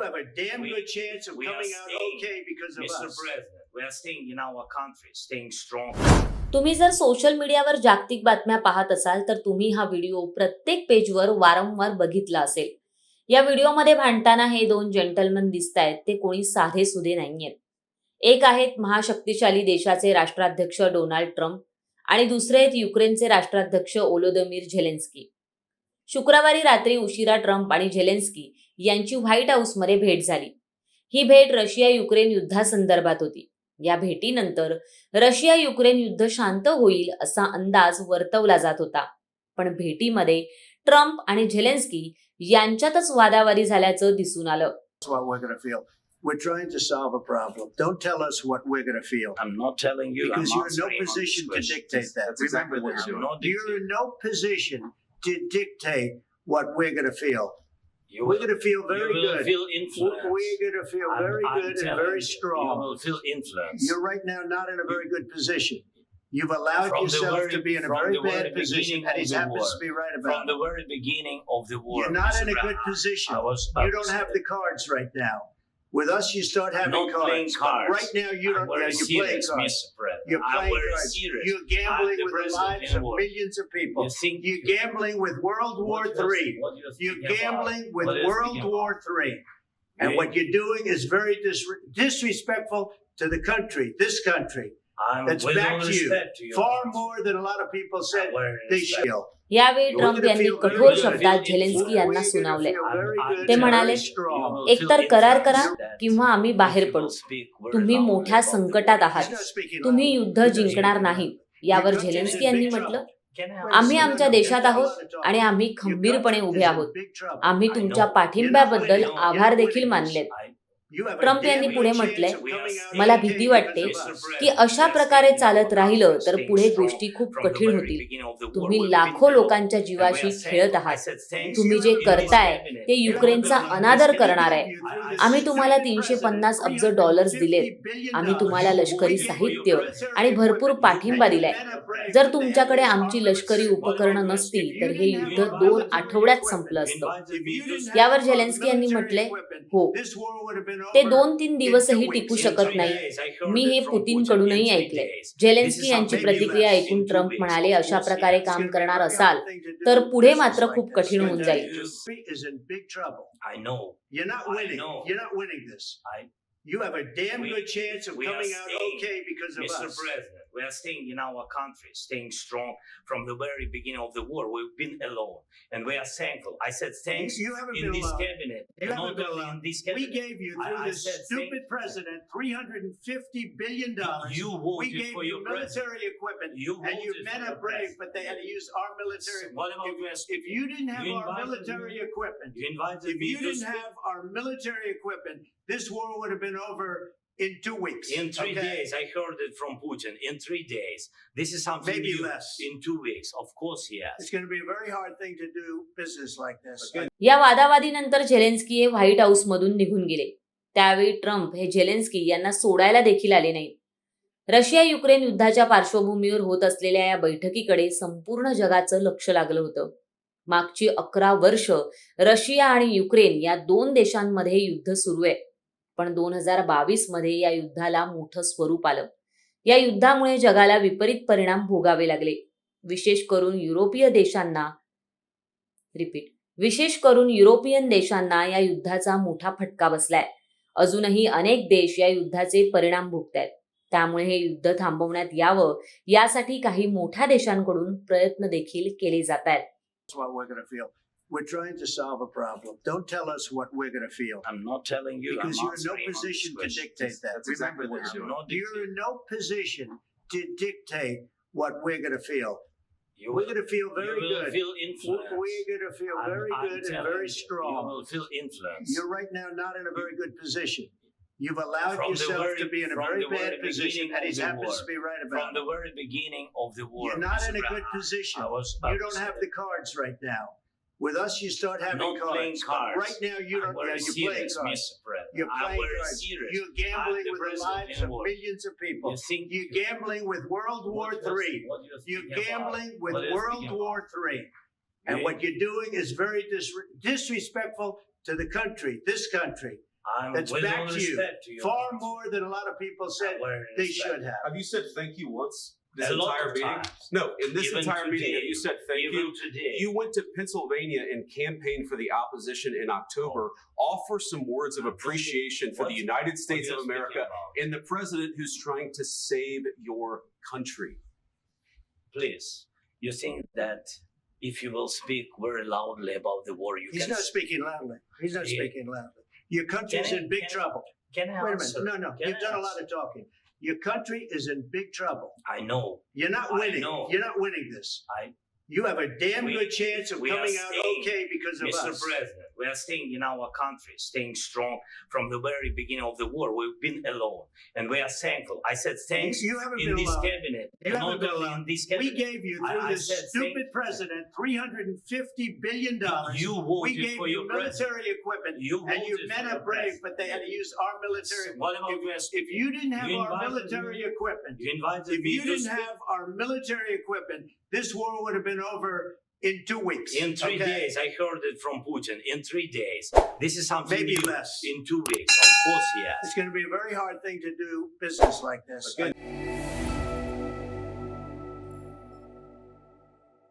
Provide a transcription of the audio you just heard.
have a damn good chance of coming out okay because of Mr. us. President, we are staying in our country, staying strong. तुम्ही जर social मीडियावर जागतिक बातम्या पाहत असाल तर तुम्ही हा व्हिडिओ प्रत्येक पेजवर वारंवार बघितला असेल. या व्हिडिओमध्ये भांडताना हे दोन जेंटलमन दिसतायत ते कोणी साधे सुधे नाहीयेत. एक आहेत महाशक्तिशाली देशाचे राष्ट्राध्यक्ष डोनाल्ड ट्रम्प आणि दुसरे आहेत युक्रेनचे राष्ट्राध्यक्ष ओलोदिमीर झेलेन्स्की. शुक्रवारी रात्री उशिरा ट्रम्प आणि झेलेन्स्की यांची व्हाईट हाऊसमध्ये भेट झाली. ही भेट रशिया युक्रेन युद्धासंदर्भात होती. या भेटीनंतर रशिया युक्रेन युद्ध शांत होईल असा अंदाज वर्तवला जात होता. पण भेटीमध्ये ट्रम्प आणि झेलेन्स्की यांच्यातच वादावादी झाल्याचं दिसून आलं. We're trying to solve a problem. Don't tell us what we're going to feel. I'm not telling you. Because you're in no position to dictate that. That's exactly Remember what that. You're in no position to dictate what we're going to feel. We're going to feel very good. You will feel influence. We're going to feel very good and very strong. You will feel influence. You're right now not in a very good position. You've allowed yourself to be in a very bad position, and he happens to be right about it. From the very beginning of the war. You're not in a good position. You don't have the cards right now. With us, you start having not cards. Playing cards. Right now, you don't. You're playing cards. You're playing cards. Serious. You're gambling with the lives of millions of people. You're gambling with World War III. You're gambling with World War III. And what you're doing is very disrespectful to the country, this country. That's back to you. Far more than a lot of people said they should. यावेळी Trump यांनी कठोर शब्दात Zelensky यांना सुनावले. ते म्हणाले, एकतर करार करा किंवा आम्ही बाहेर पडू. तुम्ही मोठ्या संकटात आहात. तुम्ही युद्ध जिंकणार नाही. यावर झेलेन्स्की यांनी म्हटलं, आम्ही आमच्या देशात आहोत आणि आम्ही खंबीरपणे उभे आहोत. आम्ही तुमच्या पाठिंब्याबद्दल आभार देखील मानलेत. ट्रम्प यांनी पुढे म्हटलंय, मला भीती वाटते की अशा प्रकारे चालत राहिलं तर पुढे गोष्टी खूप कठीण होतील. तुम्ही लाखो लोकांच्या जीवाशी खेळत आहात. तुम्ही जे करताय ते युक्रेनचा अनादर करणार आहे. आम्ही तुम्हाला $350 अब्ज दिलेत. आम्ही तुम्हाला लष्करी साहित्य आणि भरपूर पाठिंबा दिलाय. जर तुमच्याकडे आमची लष्करी उपकरणं नसतील तर हे युद्ध 2 आठवड्यात संपलं असतं. यावर झेलेन्स्की यांनी म्हटलंय, हो, ते 2-3 दिवसही टिकू शकत नाही. मी हे पुतीनकडूनही ऐकलंय. झेलेन्स्की यांची प्रतिक्रिया ऐकून ट्रम्प म्हणाले, अशा प्रकारे काम करणार असाल तर पुढे मात्र खूप कठीण होऊन जाईल. You have a damn good chance of coming out okay because of us. Mr. President, we are staying in our country, staying strong from the very beginning of the war. We've been alone, and we are thankful. I said thanks in this cabinet. You haven't been alone. We gave you, through this stupid president, $350 billion. You voted we gave for you your military equipment, and you men are brave, but they had to use our military equipment. If you didn't have our military equipment, if you didn't have our military equipment, this war would have been over in 2 weeks. In 3 days, I heard it from Putin. In 3 days, this is something maybe new. Less. In 2 weeks, of course, yes. It's going to be a very hard thing to do business like this. या वादावादीनंतर Zelensky हे white house मधून निघून गेले. त्यावेळी Trump हे Zelensky यांना सोडायला देखील आले नाहीत. रशिया युक्रेन युद्धाच्या पार्श्वभूमीवर होत असलेल्या या बैठकीकडे संपूर्ण जगाचं लक्ष लागलं होतं. मागची 11 वर्ष रशिया आणि युक्रेन या 2 देशांमध्ये युद्ध सुरू आहे. पण 2022 मध्ये या युद्धाला मोठं स्वरूप आलं. या युद्धामुळे जगाला विपरीत परिणाम भोगावे लागले. विशेष करून युरोपियन देशांना या युद्धाचा मोठा फटका बसलाय. अजूनही अनेक देश या युद्धाचे परिणाम भोगतायत. त्यामुळे हे युद्ध थांबवण्यात यावं यासाठी काही मोठ्या देशांकडून प्रयत्न देखील केले जात आहेत. We're trying to solve a problem. Don't tell us what we're going to feel. I'm not telling you. Because you're in no position to dictate that. Remember that. You're in no position to dictate what we're going to feel. We're going to feel very good. You will feel influence. We're going to feel very good and very strong. You will feel influence. You're right now not in a very good position. You've allowed yourself to be in a very bad position, and he happens to be right about it. From the very beginning of the war. You're not in a good position. You don't have the cards right now. With us, you start having cards. Right now, you don't. You're playing cards. You're playing cards. You're gambling with the lives of millions of people. You're gambling with World War III. You're gambling with World War III. And what you're doing is very disrespectful to the country, this country. That's with all back to you. respect to your Far country. more than a lot of people said With they respect. should have. Have you said thank you once this A lot entire of meeting? times. No, in this Even entire meeting, today, have you said thank even you? today. You went to Pennsylvania and campaigned for the opposition in October. Offer some words of appreciation for the United States of America and the president who's trying to save your country. Please, you think that if you will speak very loudly about the war, you He's can... not speaking loudly. He's not Yeah. speaking loudly. Your country's Can I- in big can I- trouble. Can I Wait a answer? minute. No, Can you've I done a lot answer? of talking. Your country is in big trouble. I know. You're not I winning. know. You're not winning this. I- You have a damn We- good chance of we are coming out staying, okay because of Mr. us. President, we are staying in our country, staying strong from the very beginning of the war. We've been alone, and we are thankful. I said thanks You haven't in been this alone. cabinet, You and haven't not been only alone. in this We cabinet. gave you through I this said stupid thank- president $350 billion. You We voted gave for you your president. military equipment, You and you voted men for are your brave, president. but they had to use our military. What about If you didn't have You our invited military me- equipment, You invited if me you to didn't speak. have our military equipment, this war would have been over in 2 weeks. In 3 okay? days, I heard it from Putin. In 3 days, this is something Maybe new. less. In 2 weeks, of course, yes. It's going to be a very hard thing to do business like this. Again,